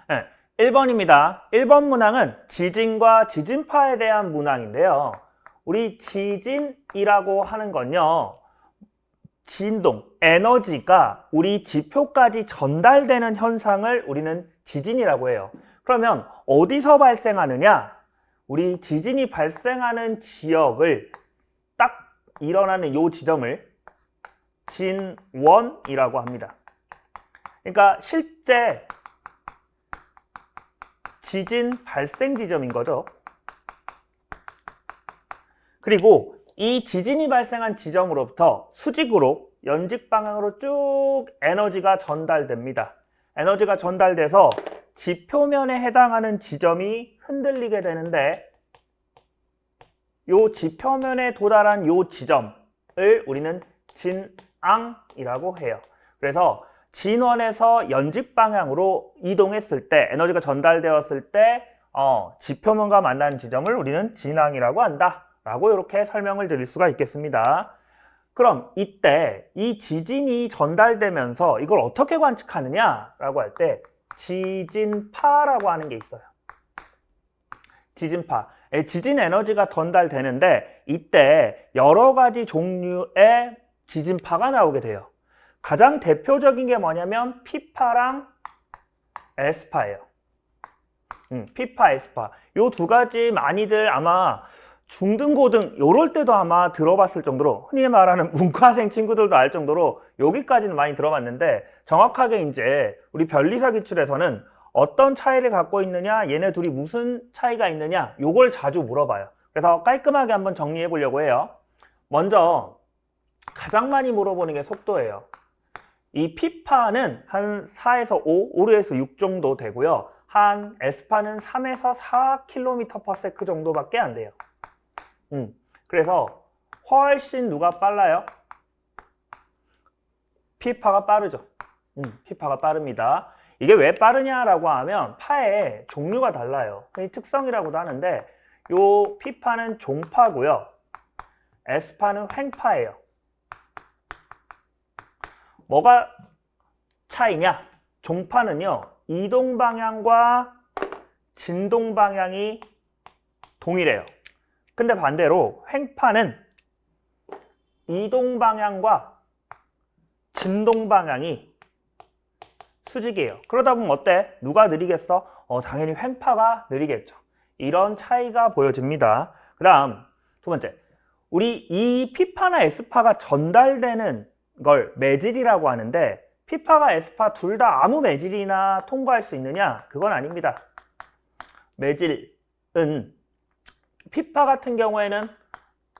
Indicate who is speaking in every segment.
Speaker 1: 네, 1번입니다. 1번 문항은 지진과 지진파에 대한 문항인데요. 우리 지진이라고 하는 건요. 진동, 에너지가 우리 지표까지 전달되는 현상을 우리는 지진이라고 해요. 그러면 어디서 발생하느냐? 우리 지진이 발생하는 지역을 딱 일어나는 이 지점을 진원이라고 합니다. 그러니까 실제 지진 발생 지점인 거죠. 그리고 이 지진이 발생한 지점으로부터 수직으로 연직 방향으로 쭉 에너지가 전달됩니다. 에너지가 전달돼서 지표면에 해당하는 지점이 흔들리게 되는데 이 지표면에 도달한 이 지점을 우리는 진앙이라고 해요. 그래서 진원에서 연직 방향으로 이동했을 때, 에너지가 전달되었을 때 지표면과 만나는 지점을 우리는 진앙이라고 한다 라고 이렇게 설명을 드릴 수가 있겠습니다. 그럼 이때 이 지진이 전달되면서 이걸 어떻게 관측하느냐 라고 할 때 지진파라고 하는 게 있어요. 지진파. 지진 에너지가 전달되는데 이때 여러 가지 종류의 지진파가 나오게 돼요. 가장 대표적인 게 뭐냐면 P파랑 S파예요. P파, S파. 요 두 가지 많이들 아마 중등, 고등 요럴 때도 아마 들어봤을 정도로 흔히 말하는 문과생 친구들도 알 정도로 여기까지는 많이 들어봤는데 정확하게 이제 우리 변리사 기출에서는 어떤 차이를 갖고 있느냐, 얘네 둘이 무슨 차이가 있느냐 요걸 자주 물어봐요. 그래서 깔끔하게 한번 정리해 보려고 해요. 먼저 가장 많이 물어보는 게 속도예요. 이 P파는 한 4에서 5, 5에서 6 정도 되고요. 한 S파는 3에서 4km/s 정도밖에 안 돼요. 그래서 훨씬 누가 빨라요? P파가 빠르죠. P파가 빠릅니다. 이게 왜 빠르냐라고 하면 파의 종류가 달라요. 이 특성이라고도 하는데 요 P파는 종파고요. S파는 횡파예요. 뭐가 차이냐? 종파는요. 이동 방향과 진동 방향이 동일해요. 근데 반대로 횡파는 이동 방향과 진동 방향이 수직이에요. 그러다 보면 어때? 누가 느리겠어? 당연히 횡파가 느리겠죠. 이런 차이가 보여집니다. 그 다음 두 번째, 우리 이 P파나 S파가 전달되는 걸 매질이라고 하는데 P파가 S파 둘 다 아무 매질이나 통과할 수 있느냐? 그건 아닙니다. 매질은 P파 같은 경우에는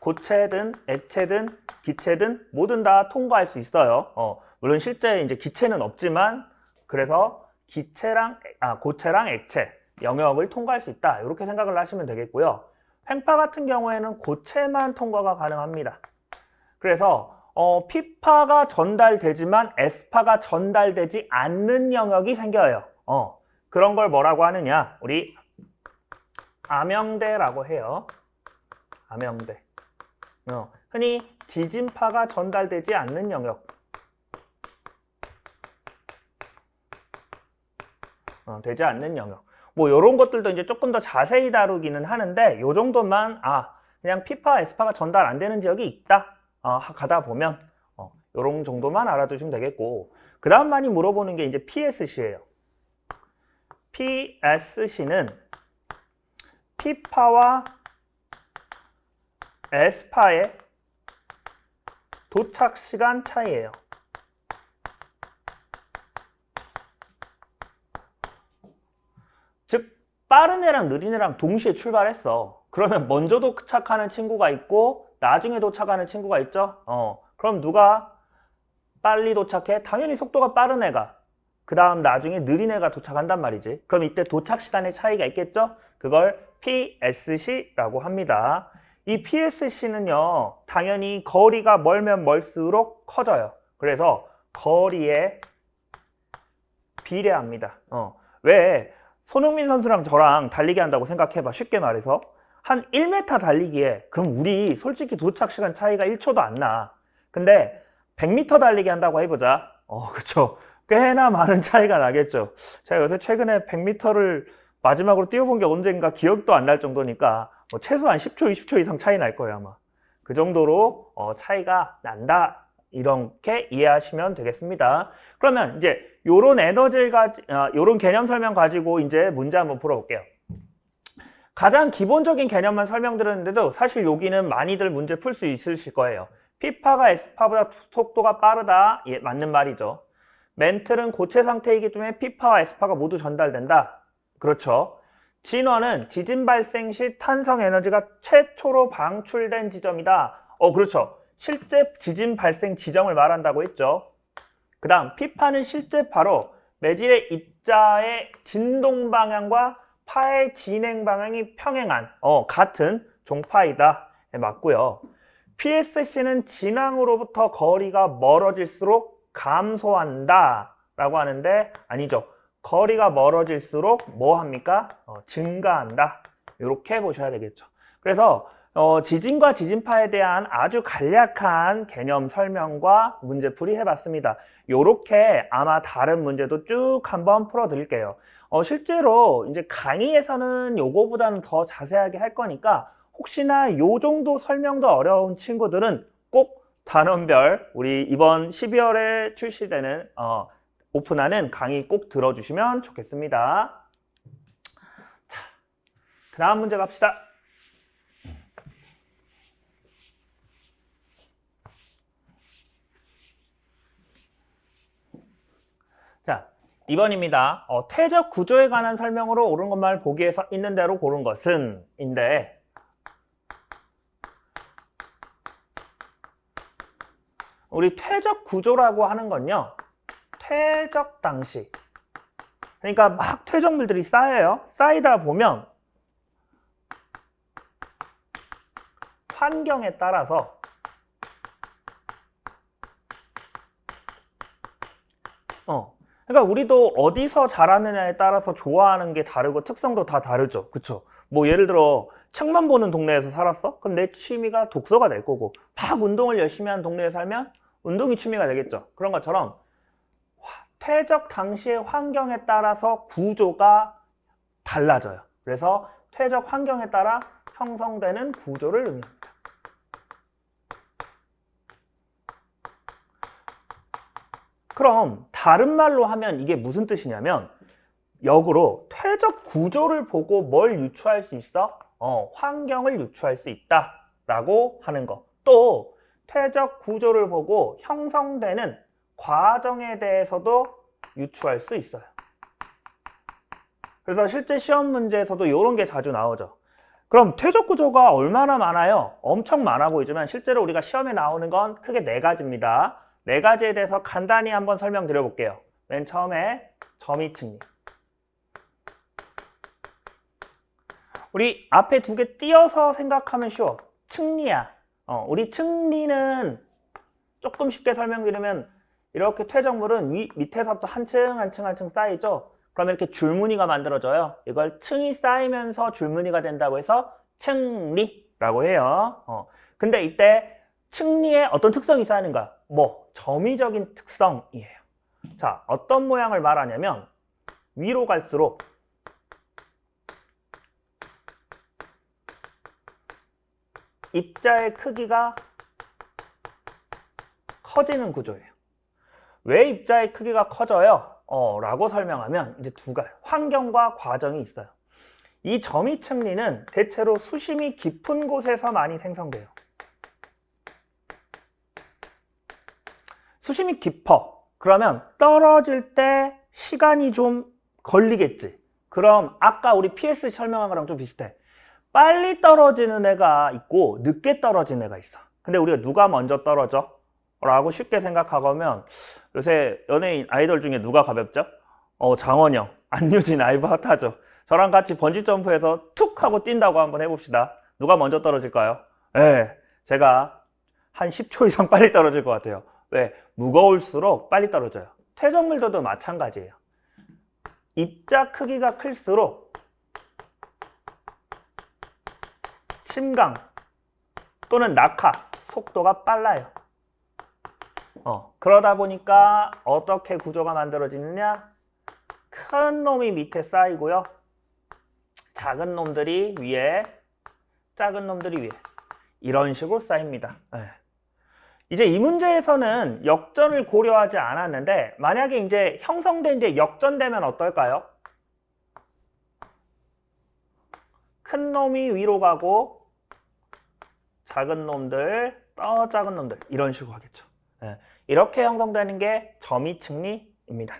Speaker 1: 고체든 액체든 기체든 뭐든 다 통과할 수 있어요. 물론 실제 이제 기체는 없지만 그래서 고체랑 액체 영역을 통과할 수 있다. 이렇게 생각을 하시면 되겠고요. 횡파 같은 경우에는 고체만 통과가 가능합니다. 그래서 P파가 전달되지만 S파가 전달되지 않는 영역이 생겨요. 그런 걸 뭐라고 하느냐? 우리 암영대라고 해요. 암영대. 흔히 지진파가 전달되지 않는 영역. 되지 않는 영역. 뭐 이런 것들도 이제 조금 더 자세히 다루기는 하는데 요 정도만 그냥 P파, S파가 전달 안 되는 지역이 있다. 가다 보면 요런 정도만 알아두시면 되겠고 그 다음 많이 물어보는 게 이제 PSC예요. PSC는 P파와 S파의 도착 시간 차이예요. 즉 빠른 애랑 느린 애랑 동시에 출발했어. 그러면 먼저 도착하는 친구가 있고 나중에 도착하는 친구가 있죠. 그럼 누가 빨리 도착해? 당연히 속도가 빠른 애가 그 다음 나중에 느린 애가 도착한단 말이지. 그럼 이때 도착 시간의 차이가 있겠죠? 그걸 PSC라고 합니다. 이 PSC는요 당연히 거리가 멀면 멀수록 커져요. 그래서 거리에 비례합니다. 왜 손흥민 선수랑 저랑 달리기 한다고 생각해봐. 쉽게 말해서 한 1m 달리기에 그럼 우리 솔직히 도착 시간 차이가 1초도 안 나. 근데 100m 달리기 한다고 해보자. 그쵸. 꽤나 많은 차이가 나겠죠. 제가 요새 최근에 100m를 마지막으로 뛰어본 게 언젠가 기억도 안 날 정도니까 뭐 최소한 10초, 20초 이상 차이 날 거예요, 아마. 그 정도로 차이가 난다. 이렇게 이해하시면 되겠습니다. 그러면 이제 요런 요런 개념 설명 가지고 이제 문제 한번 풀어볼게요. 가장 기본적인 개념만 설명드렸는데도 사실 여기는 많이들 문제 풀 수 있으실 거예요. P파가 S파보다 속도가 빠르다. 예, 맞는 말이죠. 멘틀은 고체 상태이기 때문에 P파와 S파가 모두 전달된다. 그렇죠. 진원은 지진 발생 시 탄성 에너지가 최초로 방출된 지점이다. 그렇죠. 실제 지진 발생 지점을 말한다고 했죠. 그 다음 P파는 실제 파로 매질의 입자의 진동 방향과 파의 진행 방향이 평행한 같은 종파이다. 맞고요. PSC는 진앙으로부터 거리가 멀어질수록 감소한다 라고 하는데 아니죠. 거리가 멀어질수록 뭐 합니까? 증가한다. 이렇게 보셔야 되겠죠. 그래서 지진과 지진파에 대한 아주 간략한 개념 설명과 문제풀이 해봤습니다. 요렇게 아마 다른 문제도 쭉 한번 풀어드릴게요. 실제로 이제 강의에서는 요거보다는 더 자세하게 할 거니까 혹시나 요 정도 설명도 어려운 친구들은 꼭 단원별 우리 이번 12월에 출시되는 오픈하는 강의 꼭 들어주시면 좋겠습니다. 자, 그 다음 문제 갑시다. 자, 2번입니다. 퇴적 구조에 관한 설명으로 옳은 것만 보기에서 있는 대로 고른 것은 인데 우리 퇴적 구조라고 하는 건요. 퇴적 당시 그러니까 막 퇴적물들이 쌓여요. 쌓이다 보면 환경에 따라서 그러니까 우리도 어디서 자라느냐에 따라서 좋아하는 게 다르고 특성도 다 다르죠. 그쵸? 뭐 예를 들어 책만 보는 동네에서 살았어? 그럼 내 취미가 독서가 될 거고 막 운동을 열심히 하는 동네에 살면 운동이 취미가 되겠죠. 그런 것처럼 퇴적 당시의 환경에 따라서 구조가 달라져요. 그래서 퇴적 환경에 따라 형성되는 구조를 의미합니다. 그럼 다른 말로 하면 이게 무슨 뜻이냐면 역으로 퇴적 구조를 보고 뭘 유추할 수 있어? 환경을 유추할 수 있다 라고 하는 거. 또 퇴적 구조를 보고 형성되는 과정에 대해서도 유추할 수 있어요. 그래서 실제 시험 문제에서도 이런 게 자주 나오죠. 그럼 퇴적 구조가 얼마나 많아요? 엄청 많아 보이지만 실제로 우리가 시험에 나오는 건 크게 4가지입니다. 4가지에 대해서 간단히 한번 설명드려 볼게요. 맨 처음에 점이층리. 우리 앞에 2개 띄어서 생각하면 쉬워. 층리야. 우리 층리는 조금 쉽게 설명드리면 이렇게 퇴적물은 밑에서부터 한 층 한 층 한 층 쌓이죠. 그러면 이렇게 줄무늬가 만들어져요. 이걸 층이 쌓이면서 줄무늬가 된다고 해서 층리라고 해요. 근데 이때 층리에 어떤 특성이 있어야 하는가? 점이적인 특성이에요. 자, 어떤 모양을 말하냐면 위로 갈수록 입자의 크기가 커지는 구조예요. 왜 입자의 크기가 커져요? 라고 설명하면 이제 2가지 환경과 과정이 있어요. 이 점이층리는 대체로 수심이 깊은 곳에서 많이 생성돼요. 수심이 깊어. 그러면 떨어질 때 시간이 좀 걸리겠지. 그럼 아까 우리 PS 설명한 거랑 좀 비슷해. 빨리 떨어지는 애가 있고 늦게 떨어지는 애가 있어. 근데 우리가 누가 먼저 떨어져? 라고 쉽게 생각하면 요새 연예인 아이돌 중에 누가 가볍죠? 장원영, 안유진, 아이브 핫하죠. 저랑 같이 번지점프해서 툭 하고 뛴다고 한번 해봅시다. 누가 먼저 떨어질까요? 제가 한 10초 이상 빨리 떨어질 것 같아요. 왜? 무거울수록 빨리 떨어져요. 퇴적물들도 마찬가지예요. 입자 크기가 클수록 침강 또는 낙하 속도가 빨라요. 그러다 보니까 어떻게 구조가 만들어지느냐? 큰 놈이 밑에 쌓이고요. 작은 놈들이 위에, 작은 놈들이 위에. 이런 식으로 쌓입니다. 이제 이 문제에서는 역전을 고려하지 않았는데 만약에 이제 형성된 뒤에 역전되면 어떨까요? 큰 놈이 위로 가고 작은 놈들, 작은 nom들 이런 식으로 하겠죠. 이렇게 형성되는 게 점이측리입니다.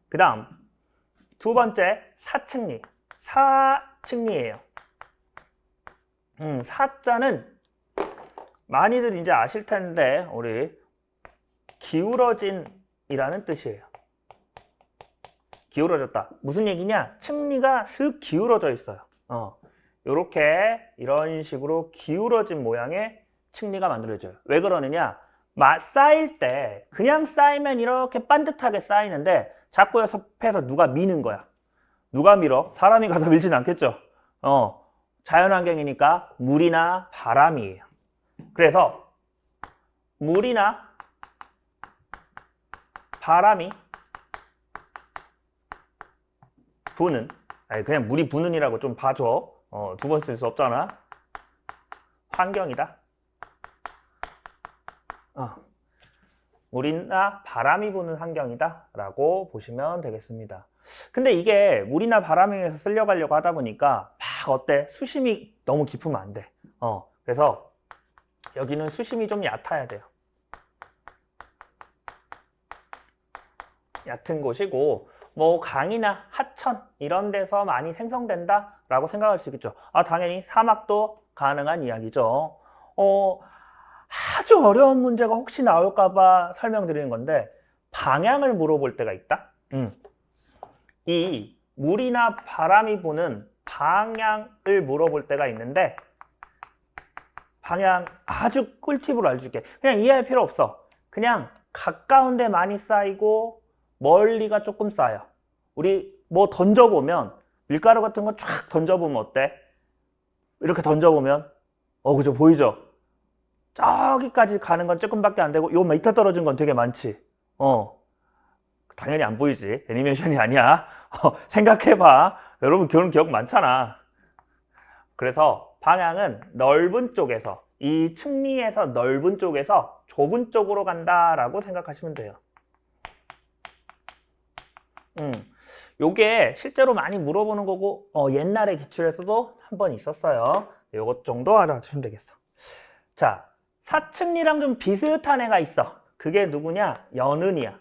Speaker 1: 그 다음 두 번째 사측리. 사측리예요. 사자는 많이들 이제 아실 텐데 우리 기울어진이라는 뜻이에요. 기울어졌다. 무슨 얘기냐? 측리가 슥 기울어져 있어요. 요렇게 이런 식으로 기울어진 모양의 측리가 만들어져요. 왜 그러느냐? 쌓일 때 그냥 쌓이면 이렇게 반듯하게 쌓이는데 자꾸 옆에서 누가 미는 거야. 누가 밀어? 사람이 가서 밀진 않겠죠. 자연환경이니까 물이나 바람이에요. 그래서 물이나 바람이 부는, 그냥 물이 부는이라고 좀 봐줘. 두 번 쓸 수 없잖아. 환경이다. 물이나 바람이 부는 환경이다 라고 보시면 되겠습니다. 근데 이게 물이나 바람에서 쓰려고 하다 보니까 막 어때? 수심이 너무 깊으면 안 돼. 그래서 여기는 수심이 좀 얕아야 돼요. 얕은 곳이고 뭐 강이나 하천 이런 데서 많이 생성된다 라고 생각할 수 있겠죠. 당연히 사막도 가능한 이야기죠. 아주 어려운 문제가 혹시 나올까 봐 설명드리는 건데 방향을 물어볼 때가 있다. 이 물이나 바람이 부는 방향을 물어볼 때가 있는데 방향 아주 꿀팁으로 알려줄게. 그냥 이해할 필요 없어. 그냥 가까운 데 많이 쌓이고 멀리가 조금 쌓여. 우리 뭐 던져보면 밀가루 같은 거 쫙 던져보면 어때? 이렇게 던져보면 그죠? 보이죠? 저기까지 가는 건 조금밖에 안 되고 요 밑에 떨어진 건 되게 많지. 당연히 안 보이지. 애니메이션이 아니야. 생각해봐. 여러분 기억 많잖아. 그래서 방향은 넓은 쪽에서, 이 측리에서 넓은 쪽에서 좁은 쪽으로 간다라고 생각하시면 돼요. 요게 실제로 많이 물어보는 거고 옛날에 기출에서도 한 번 있었어요. 요것 정도 알아두시면 되겠어. 자, 사측리랑 좀 비슷한 애가 있어. 그게 누구냐? 연은이야.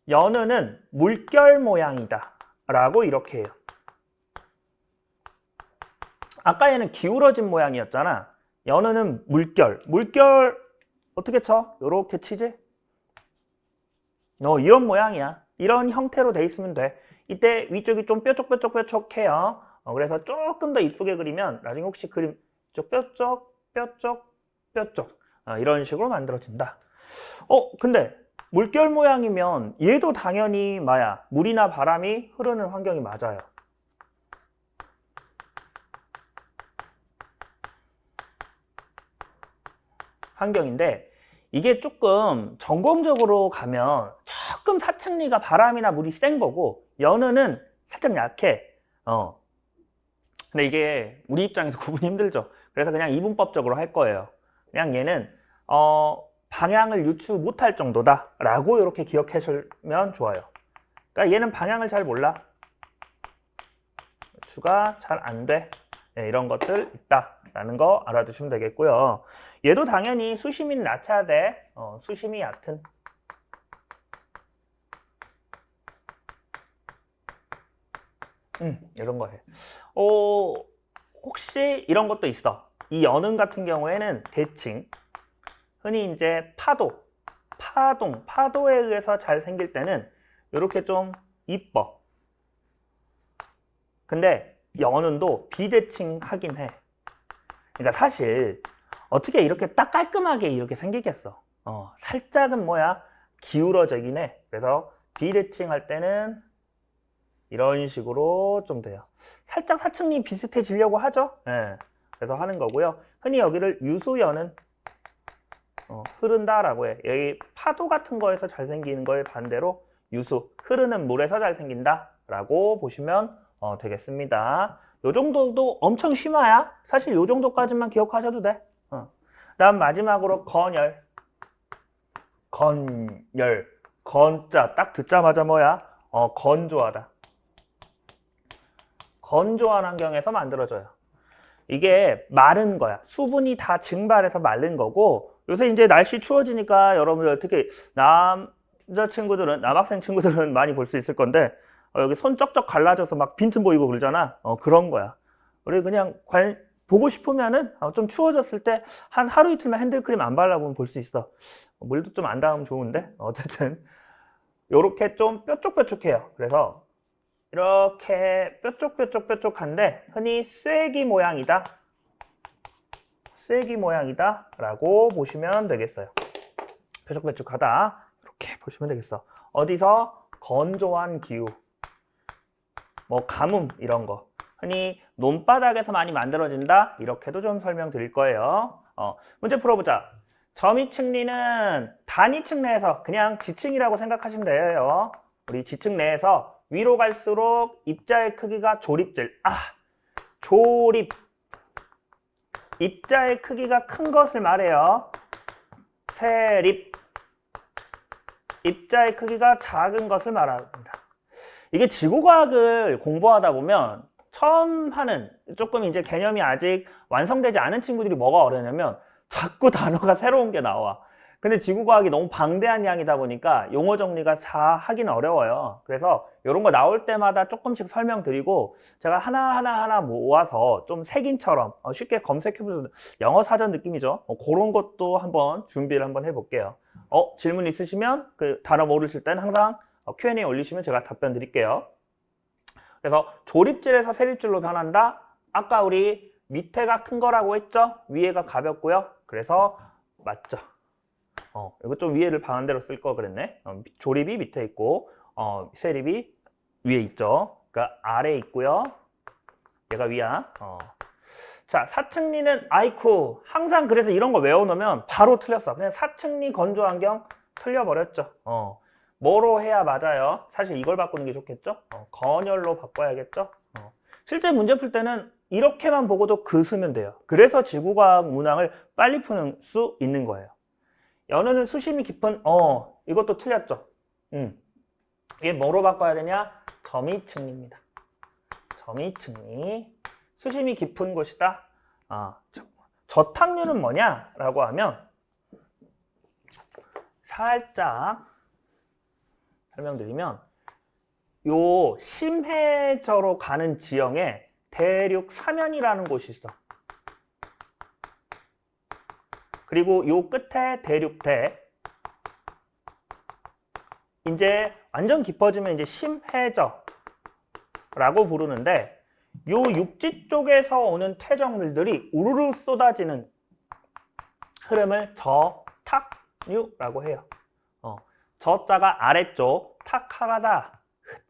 Speaker 1: 연은은 물결 모양이다 라고 이렇게 해요. 아까 얘는 기울어진 모양이었잖아. 연은은 물결 어떻게 쳐? 요렇게 치지? 이런 모양이야. 이런 형태로 돼 있으면 돼. 이때 위쪽이 좀 뾰족해요. 그래서 조금 더 이쁘게 그리면 나중에 혹시 그림 뾰족 이런 식으로 만들어진다. 근데 물결 모양이면 얘도 당연히 물이나 바람이 흐르는 환경이 맞아요. 환경인데 이게 조금 전공적으로 가면 조금 사측리가 바람이나 물이 센 거고 연은은 살짝 약해. 근데 이게 우리 입장에서 구분이 힘들죠. 그래서 그냥 이분법적으로 할 거예요. 그냥 얘는 방향을 유추 못할 정도다 라고 이렇게 기억하시면 좋아요. 그러니까 얘는 방향을 잘 몰라. 유추가 잘 안 돼. 이런 것들 있다 라는 거 알아두시면 되겠고요. 얘도 당연히 수심이 낮아야 돼. 수심이 얕은. 이런 거 해. 혹시 이런 것도 있어. 이 연은 같은 경우에는 대칭. 흔히 이제 파도에 의해서 잘 생길 때는 이렇게 좀 이뻐. 근데 연은도 비대칭 하긴 해. 그러니까 사실 어떻게 이렇게 딱 깔끔하게 이렇게 생기겠어. 살짝은 기울어지긴 해. 그래서 비대칭 할 때는 이런 식으로 좀 돼요. 살짝 사측리 비슷해지려고 하죠. 그래서 하는 거고요. 흔히 여기를 유수연은 흐른다라고 해. 여기 파도 같은 거에서 잘 생기는 거에 반대로 유수, 흐르는 물에서 잘 생긴다라고 보시면 되겠습니다. 요 정도도 엄청 심화야. 사실 요 정도까지만 기억하셔도 돼. 다음 마지막으로 건열. 건열. 건자 딱 듣자마자 뭐야? 건조하다. 건조한 환경에서 만들어져요. 이게 마른 거야. 수분이 다 증발해서 마른 거고, 요새 이제 날씨 추워지니까 여러분들 특히 남자친구들은, 남학생 친구들은 많이 볼 수 있을 건데, 여기 손 쩍쩍 갈라져서 막 빈틈 보이고 그러잖아. 그런 거야. 우리 그냥 보고 싶으면은 좀 추워졌을 때 한 하루 이틀만 핸드크림 안 발라보면 볼 수 있어. 물도 좀 안 닿으면 좋은데, 어쨌든 요렇게 좀 뾰족뾰족해요. 그래서 이렇게 뾰족뾰족한데 흔히 쐐기 모양이다. 쐐기 모양이다 라고 보시면 되겠어요. 뾰족뾰족하다 이렇게 보시면 되겠어. 어디서? 건조한 기후, 뭐 가뭄 이런 거 흔히 논바닥에서 많이 만들어진다 이렇게도 좀 설명드릴 거예요. 문제 풀어보자. 점이층리는 단위층 내에서 그냥 지층이라고 생각하시면 돼요. 우리 지층 내에서 위로 갈수록 입자의 크기가 조립질. 조립. 입자의 크기가 큰 것을 말해요. 세립. 입자의 크기가 작은 것을 말합니다. 이게 지구과학을 공부하다 보면 처음 하는 조금 이제 개념이 아직 완성되지 않은 친구들이 뭐가 어려냐면 자꾸 단어가 새로운 게 나와. 근데 지구과학이 너무 방대한 양이다 보니까 용어 정리가 잘 하긴 어려워요. 그래서 이런 거 나올 때마다 조금씩 설명드리고 제가 하나하나 모아서 좀 색인처럼 쉽게 검색해보는 영어 사전 느낌이죠. 그런 것도 한번 준비를 한번 해볼게요. 질문 있으시면 그 단어 모르실 때는 항상 Q&A 올리시면 제가 답변 드릴게요. 그래서 조립질에서 세립질로 변한다. 아까 우리 밑에가 큰 거라고 했죠? 위에가 가볍고요. 그래서 맞죠? 이거 좀 위에를 반대로 쓸 거 그랬네. 조립이 밑에 있고 세립이 위에 있죠. 그러니까 아래에 있고요. 얘가 위야. 자, 사층리는 아이쿠. 항상 그래서 이런 거 외워놓으면 바로 틀렸어. 그냥 사층리 건조환경 틀려버렸죠. 뭐로 해야 맞아요? 사실 이걸 바꾸는 게 좋겠죠? 건열로 바꿔야겠죠? 실제 문제 풀 때는 이렇게만 보고도 쓰면 돼요. 그래서 지구과학 문항을 빨리 푸는 수 있는 거예요. 연어는 수심이 깊은 이것도 틀렸죠. 이게 뭐로 바꿔야 되냐? 점이층리입니다. 점이층리. 수심이 깊은 곳이다. 저탁류는 뭐냐? 라고 하면 살짝 설명드리면 요 심해저로 가는 지형에 대륙 사면이라는 곳이 있어. 그리고 요 끝에 대륙대. 이제 완전 깊어지면 이제 심해저라고 부르는데 요 육지 쪽에서 오는 퇴적물들이 우르르 쏟아지는 흐름을 저탁류라고 해요. 저자가 아래쪽, 탁하다,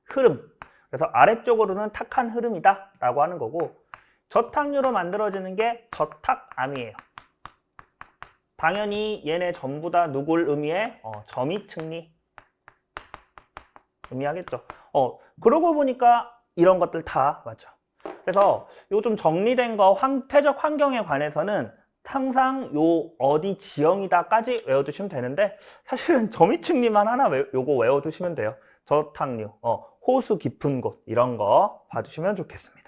Speaker 1: 흐름. 그래서 아래쪽으로는 탁한 흐름이다 라고 하는 거고 저탁류로 만들어지는 게 저탁암이에요. 당연히 얘네 전부 다 누굴 의미해? 점이층리 의미하겠죠. 그러고 보니까 이런 것들 다 맞죠. 그래서 요 좀 정리된 거 퇴적 환경에 관해서는 항상 요 어디 지형이다까지 외워두시면 되는데 사실은 점이층리만 하나 요거 외워두시면 돼요. 저탁류, 호수 깊은 곳 이런 거 봐주시면 좋겠습니다.